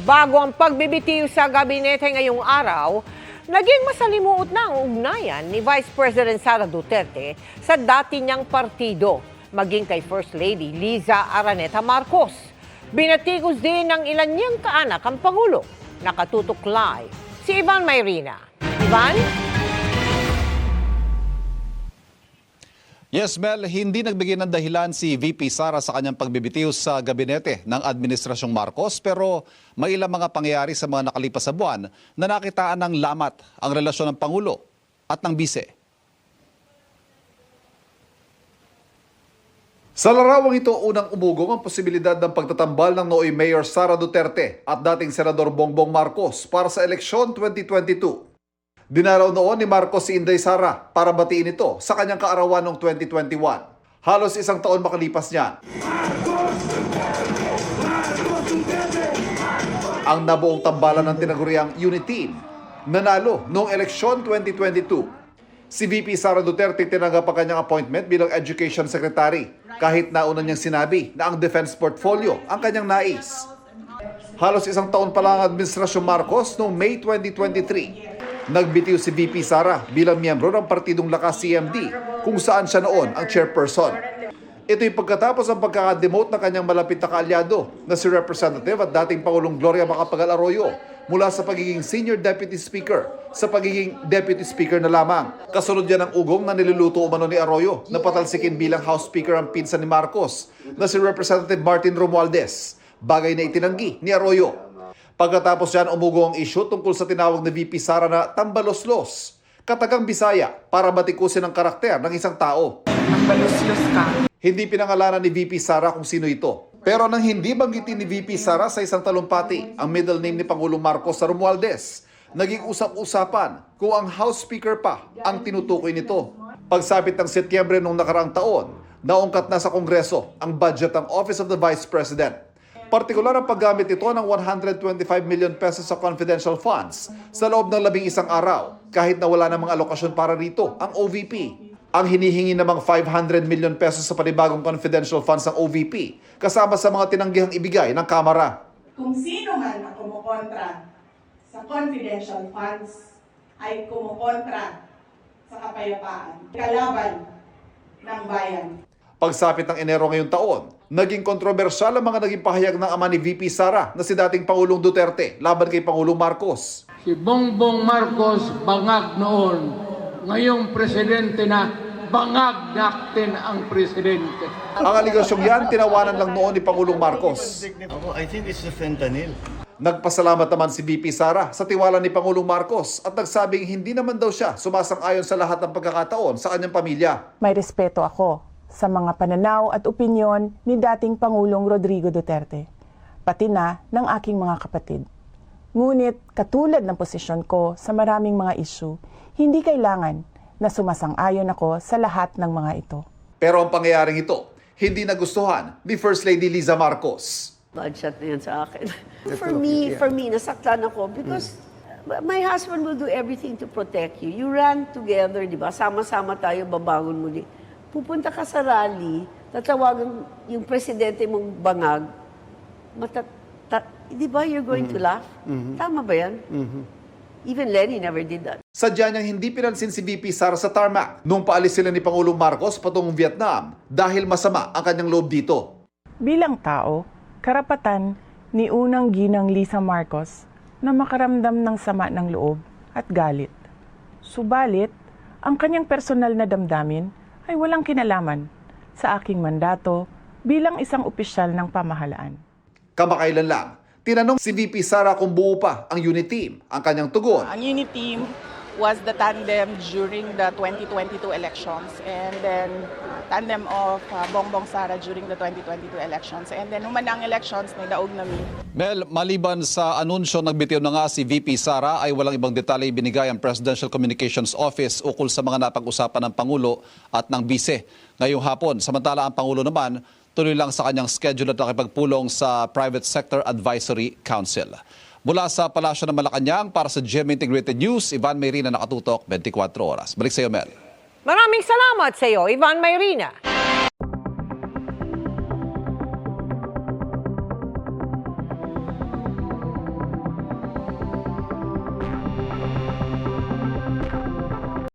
Bago ang pagbibitiw sa gabinete ngayong araw, naging masalimuot na ang ugnayan ni Vice President Sara Duterte sa dati niyang partido, maging kay First Lady Liza Araneta Marcos. Binatikos din ng ilan niyang kaanak ang Pangulo. Nakatutok live si Ivan Mayrina. Ivan? Yes, Mel, hindi nagbigay ng dahilan si VP Sara sa kanyang pagbibitiw sa gabinete ng Administrasyong Marcos, pero may ilang mga pangyayari sa mga nakalipas na buwan na nakitaan ng lamat ang relasyon ng Pangulo at ng Bise. Sa larawang ito, unang umugong ang posibilidad ng pagtatambal ng nooy Mayor Sara Duterte at dating Senador Bongbong Marcos para sa eleksyon 2022. Dinaraw noon ni Marcos si Inday Sara para batiin ito sa kanyang kaarawan noong 2021. Halos isang taon makalipas niyan. Ang nabuong tambalan ng tinaguriang Unity Team nanalo noong eleksyon 2022. Si VP Sara Duterte tinanggap ang kanyang appointment bilang Education Secretary kahit nauna niyang sinabi na ang defense portfolio ang kanyang nais. Halos isang taon pa lang ang Administrasyong Marcos noong May 2023. Nagbitiw si VP Sara bilang miyembro ng Partidong Lakas CMD kung saan siya noon ang chairperson. Ito'y pagkatapos ang pagkakademote ng kanyang malapit na kaalyado na si Representative at dating Pangulong Gloria Macapagal Arroyo mula sa pagiging Senior Deputy Speaker sa pagiging Deputy Speaker na lamang. Kasunod yan ang ugong na niluluto umano ni Arroyo na patalsikin bilang House Speaker ang pinsan ni Marcos na si Representative Martin Romualdez, bagay na itinanggi ni Arroyo. Pagkatapos yan, umugo ang issue tungkol sa tinawag na VP Sara na tambaloslos, katagang Bisaya para batikusin ang karakter ng isang tao. Tambaloslos ka. Hindi pinangalanan ni VP Sara kung sino ito. Pero nang hindi banggitin ni VP Sara sa isang talumpati ang middle name ni Pangulong Marcos sa Romualdez, naging usap-usapan kung ang House Speaker pa ang tinutukoy nito. Pagsapit ng Setyembre noong nakaraang taon, naungkat na sa Kongreso ang budget ng Office of the Vice President. Partikular ang paggamit ito ng 125 million pesos sa confidential funds sa loob ng 11 araw kahit na wala namang alokasyon para rito ang OVP. Ang hinihingi namang 500 million pesos sa panibagong confidential funds ng OVP kasama sa mga tinanggihang ibigay ng Kamara. Kung sino man ang kumukontra sa confidential funds ay kumukontra sa kapayapaan, kalaban ng bayan. Pagsapit ng Enero ngayong taon, naging kontrobersyal ang mga naging pahayag ng ama ni VP Sara na si dating Pangulong Duterte laban kay Pangulong Marcos. Si Bongbong Marcos bangag noon, ngayong presidente na bangag natin ang presidente. Ang aligasyong yan, tinawanan lang noon ni Pangulong Marcos. I think it's the fentanyl. Nagpasalamat naman si VP Sara sa tiwala ni Pangulong Marcos at nagsabing hindi naman daw siya sumasang-ayon sa lahat ng pagkakataon sa kanyang pamilya. May respeto ako sa mga pananaw at opinyon ni dating Pangulong Rodrigo Duterte, pati na ng aking mga kapatid. Ngunit katulad ng posisyon ko sa maraming mga issue, hindi kailangan na sumasang-ayon ako sa lahat ng mga ito. Pero ang pangyayaring ito, hindi nagustuhan ni First Lady Liza Marcos. Bad shot na yan sa akin. For me, nasaktan ako because my husband will do everything to protect you. You ran together, di ba? Sama-sama tayo, babangon muli. Pupunta ka sa rally, tatawagan yung presidente mong bangag, di ba you're going to laugh? Tama ba yan? Even Lenny never did that. Sadya niyang hindi pinansin si VP Sara sa tarmac nung paalis sila ni Pangulong Marcos patungong Vietnam dahil masama ang kanyang loob dito. Bilang tao, karapatan ni unang ginang Liza Marcos na makaramdam ng sama ng loob at galit. Subalit, ang kanyang personal na damdamin ay walang kinalaman sa aking mandato bilang isang opisyal ng pamahalaan. Kamakailan lang, tinanong si VP Sara kung buo pa ang unit team. Ang kanyang tugon, Ang unit team was the tandem during the 2022 elections and then tandem of Bongbong Sara during the 2022 elections. And then human ang elections, nagdaog namin. Mel, maliban sa anunsyo nagbitiw na nga si VP Sara ay walang ibang detalye binigay ang Presidential Communications Office ukol sa mga napag-usapan ng Pangulo at ng Bise ngayong hapon. Samantala ang Pangulo naman tuloy lang sa kanyang schedule at nakipagpulong sa Private Sector Advisory Council. Mula sa Palasyo ng Malacanang para sa GMA Integrated News, Ivan Mayrina, nakatutok 24 oras. Balik sa iyo, Mel. Maraming salamat sa iyo, Ivan Mayrina.